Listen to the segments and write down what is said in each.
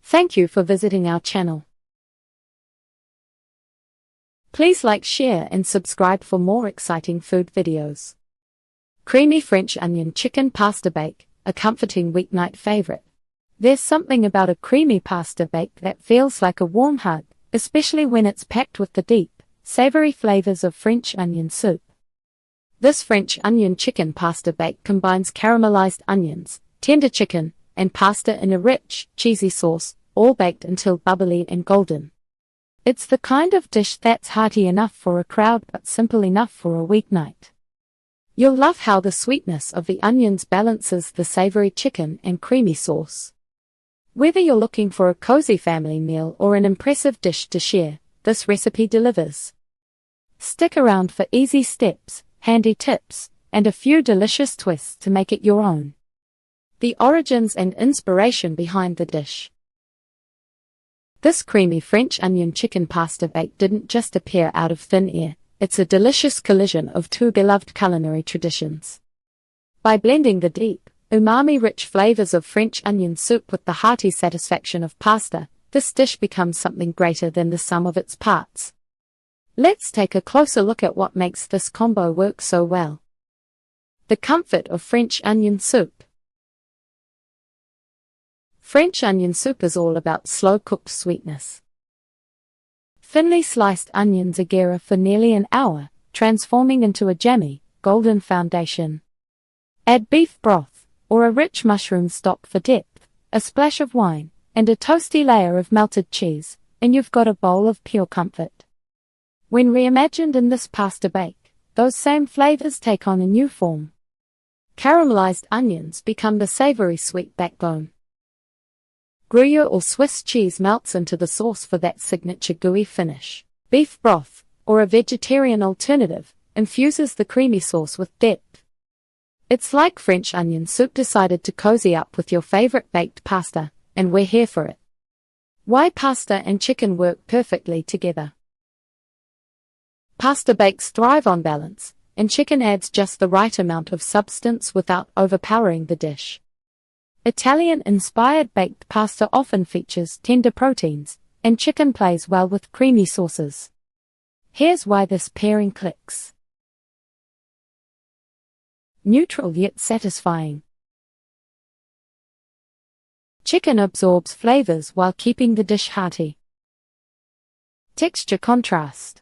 Thank you for visiting our channel. Please like, share and subscribe for more exciting food videos. Creamy French onion chicken pasta bake, a comforting weeknight favorite. There's something about a creamy pasta bake that feels like a warm hug, especially when it's packed with the deep, savory flavors of French onion soup. This French onion chicken pasta bake combines caramelized onions, tender chicken, and pasta in a rich, cheesy sauce, all baked until bubbly and golden. It's the kind of dish that's hearty enough for a crowd but simple enough for a weeknight. You'll love how the sweetness of the onions balances the savory chicken and creamy sauce. Whether you're looking for a cozy family meal or an impressive dish to share, this recipe delivers. Stick around for easy steps, handy tips, and a few delicious twists to make it your own. The origins and inspiration behind the dish. This creamy French onion chicken pasta bake didn't just appear out of thin air, it's a delicious collision of two beloved culinary traditions. By blending the deep, umami-rich flavors of French onion soup with the hearty satisfaction of pasta, this dish becomes something greater than the sum of its parts. Let's take a closer look at what makes this combo work so well. The comfort of French onion soup. French onion soup is all about slow-cooked sweetness. Thinly sliced onions are for nearly an hour, transforming into a jammy, golden foundation. Add beef broth, or a rich mushroom stock for depth, a splash of wine, and a toasty layer of melted cheese, and you've got a bowl of pure comfort. When reimagined in this pasta bake, those same flavors take on a new form. Caramelized onions become the savory sweet backbone. Gruyere or Swiss cheese melts into the sauce for that signature gooey finish. Beef broth, or a vegetarian alternative, infuses the creamy sauce with depth. It's like French onion soup decided to cozy up with your favorite baked pasta, and we're here for it. Why pasta and chicken work perfectly together. Pasta bakes thrive on balance, and chicken adds just the right amount of substance without overpowering the dish. Italian-inspired baked pasta often features tender proteins, and chicken plays well with creamy sauces. Here's why this pairing clicks. Neutral yet satisfying. Chicken absorbs flavors while keeping the dish hearty. Texture contrast.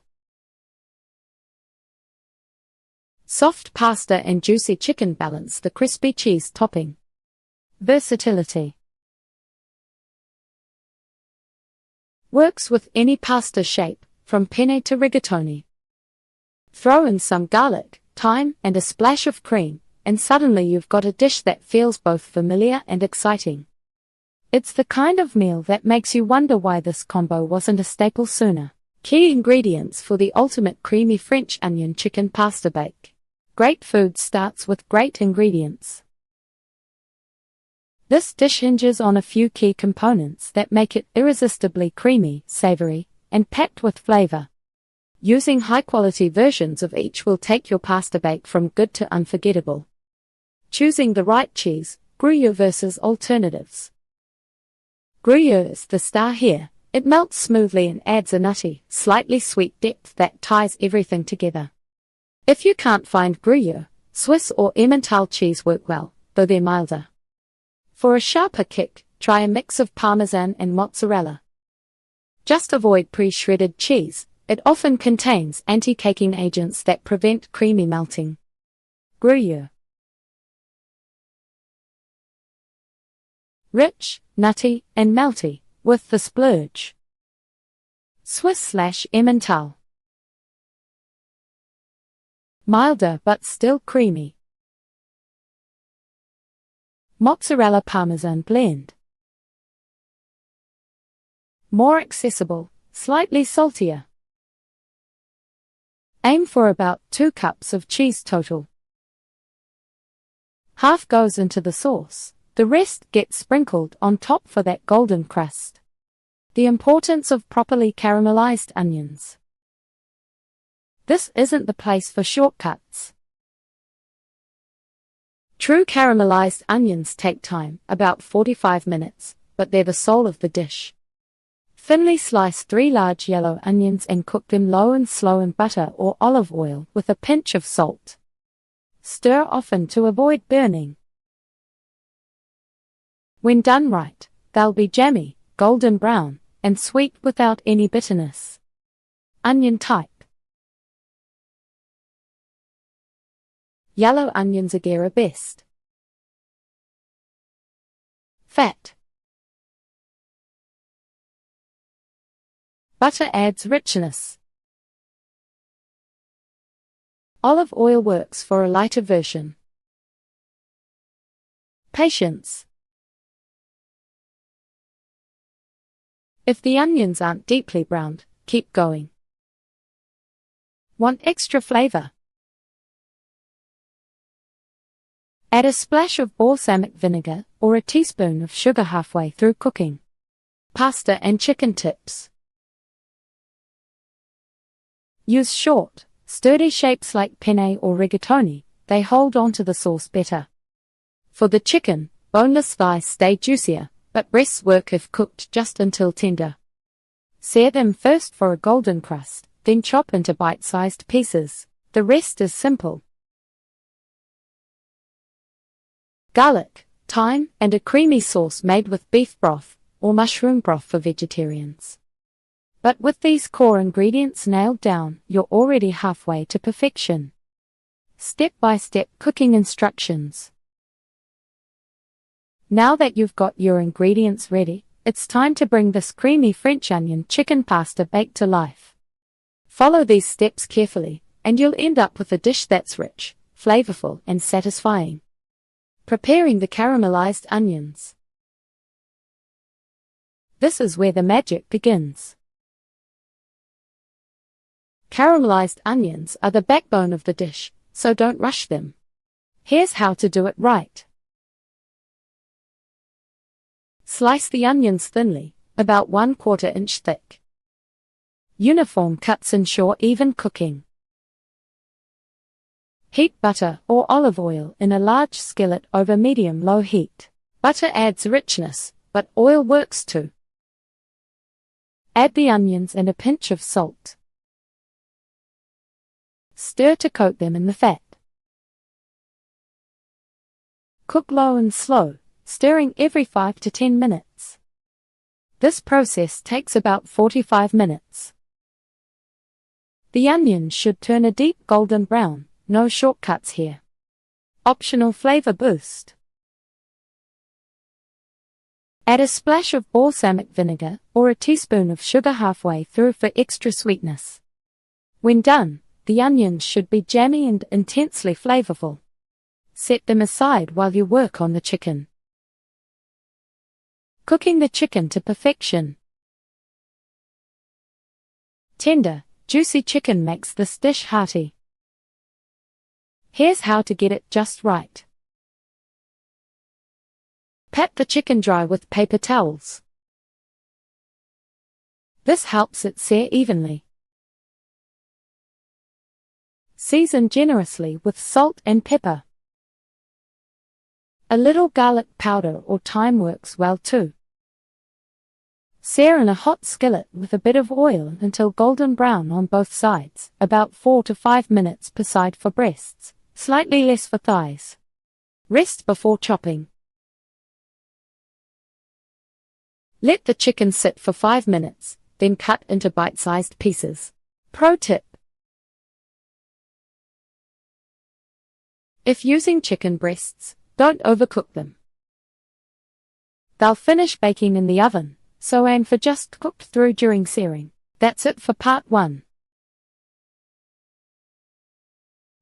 Soft pasta and juicy chicken balance the crispy cheese topping. Versatility. Works with any pasta shape, from penne to rigatoni. Throw in some garlic, thyme, and a splash of cream, and suddenly you've got a dish that feels both familiar and exciting. It's the kind of meal that makes you wonder why this combo wasn't a staple sooner. Key ingredients for the ultimate creamy French onion chicken pasta bake. Great food starts with great ingredients. This dish hinges on a few key components that make it irresistibly creamy, savory, and packed with flavor. Using high-quality versions of each will take your pasta bake from good to unforgettable. Choosing the right cheese, Gruyere versus alternatives. Gruyere is the star here. It melts smoothly and adds a nutty, slightly sweet depth that ties everything together. If you can't find Gruyere, Swiss or Emmental cheese work well, though they're milder. For a sharper kick, try a mix of Parmesan and mozzarella. Just avoid pre-shredded cheese, it often contains anti-caking agents that prevent creamy melting. Gruyere. Rich, nutty, and melty, with the splurge. Swiss/Emmental. Milder but still creamy. Mozzarella Parmesan blend. More accessible, slightly saltier. Aim for about 2 cups of cheese total. Half goes into the sauce, the rest gets sprinkled on top for that golden crust. The importance of properly caramelized onions. This isn't the place for shortcuts. True caramelized onions take time, about 45 minutes, but they're the soul of the dish. Thinly slice 3 large yellow onions and cook them low and slow in butter or olive oil with a pinch of salt. Stir often to avoid burning. When done right, they'll be jammy, golden brown, and sweet without any bitterness. Onion type. Yellow onions are best. Fat. Butter adds richness. Olive oil works for a lighter version. Patience. If the onions aren't deeply browned, keep going. Want extra flavor? Add a splash of balsamic vinegar or a teaspoon of sugar halfway through cooking. Pasta and chicken tips. Use short, sturdy shapes like penne or rigatoni, they hold onto the sauce better. For the chicken, boneless thighs stay juicier, but breasts work if cooked just until tender. Sear them first for a golden crust, then chop into bite-sized pieces. The rest is simple. Garlic, thyme, and a creamy sauce made with beef broth or mushroom broth for vegetarians. But with these core ingredients nailed down, you're already halfway to perfection. Step-by-step cooking instructions. Now that you've got your ingredients ready, it's time to bring this creamy French onion chicken pasta bake to life. Follow these steps carefully, and you'll end up with a dish that's rich, flavorful, and satisfying. Preparing the caramelized onions. This is where the magic begins. Caramelized onions are the backbone of the dish, so don't rush them. Here's how to do it right. Slice the onions thinly, about 1/4 inch thick. Uniform cuts ensure even cooking. Heat butter or olive oil in a large skillet over medium-low heat. Butter adds richness, but oil works too. Add the onions and a pinch of salt. Stir to coat them in the fat. Cook low and slow, stirring every 5 to 10 minutes. This process takes about 45 minutes. The onions should turn a deep golden brown. No shortcuts here. Optional flavor boost. Add a splash of balsamic vinegar or a teaspoon of sugar halfway through for extra sweetness. When done, the onions should be jammy and intensely flavorful. Set them aside while you work on the chicken. Cooking the chicken to perfection. Tender, juicy chicken makes this dish hearty. Here's how to get it just right. Pat the chicken dry with paper towels. This helps it sear evenly. Season generously with salt and pepper. A little garlic powder or thyme works well too. Sear in a hot skillet with a bit of oil until golden brown on both sides, about 4 to 5 minutes per side for breasts. Slightly less for thighs. Rest before chopping. Let the chicken sit for 5 minutes, then cut into bite-sized pieces. Pro tip. If using chicken breasts, don't overcook them. They'll finish baking in the oven, so aim for just cooked through during searing. That's it for part 1.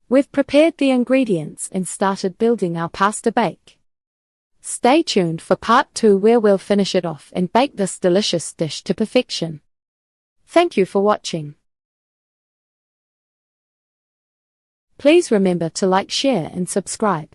We've prepared the ingredients and started building our pasta bake. Stay tuned for part 2 where we'll finish it off and bake this delicious dish to perfection. Thank you for watching. Please remember to like, share and subscribe.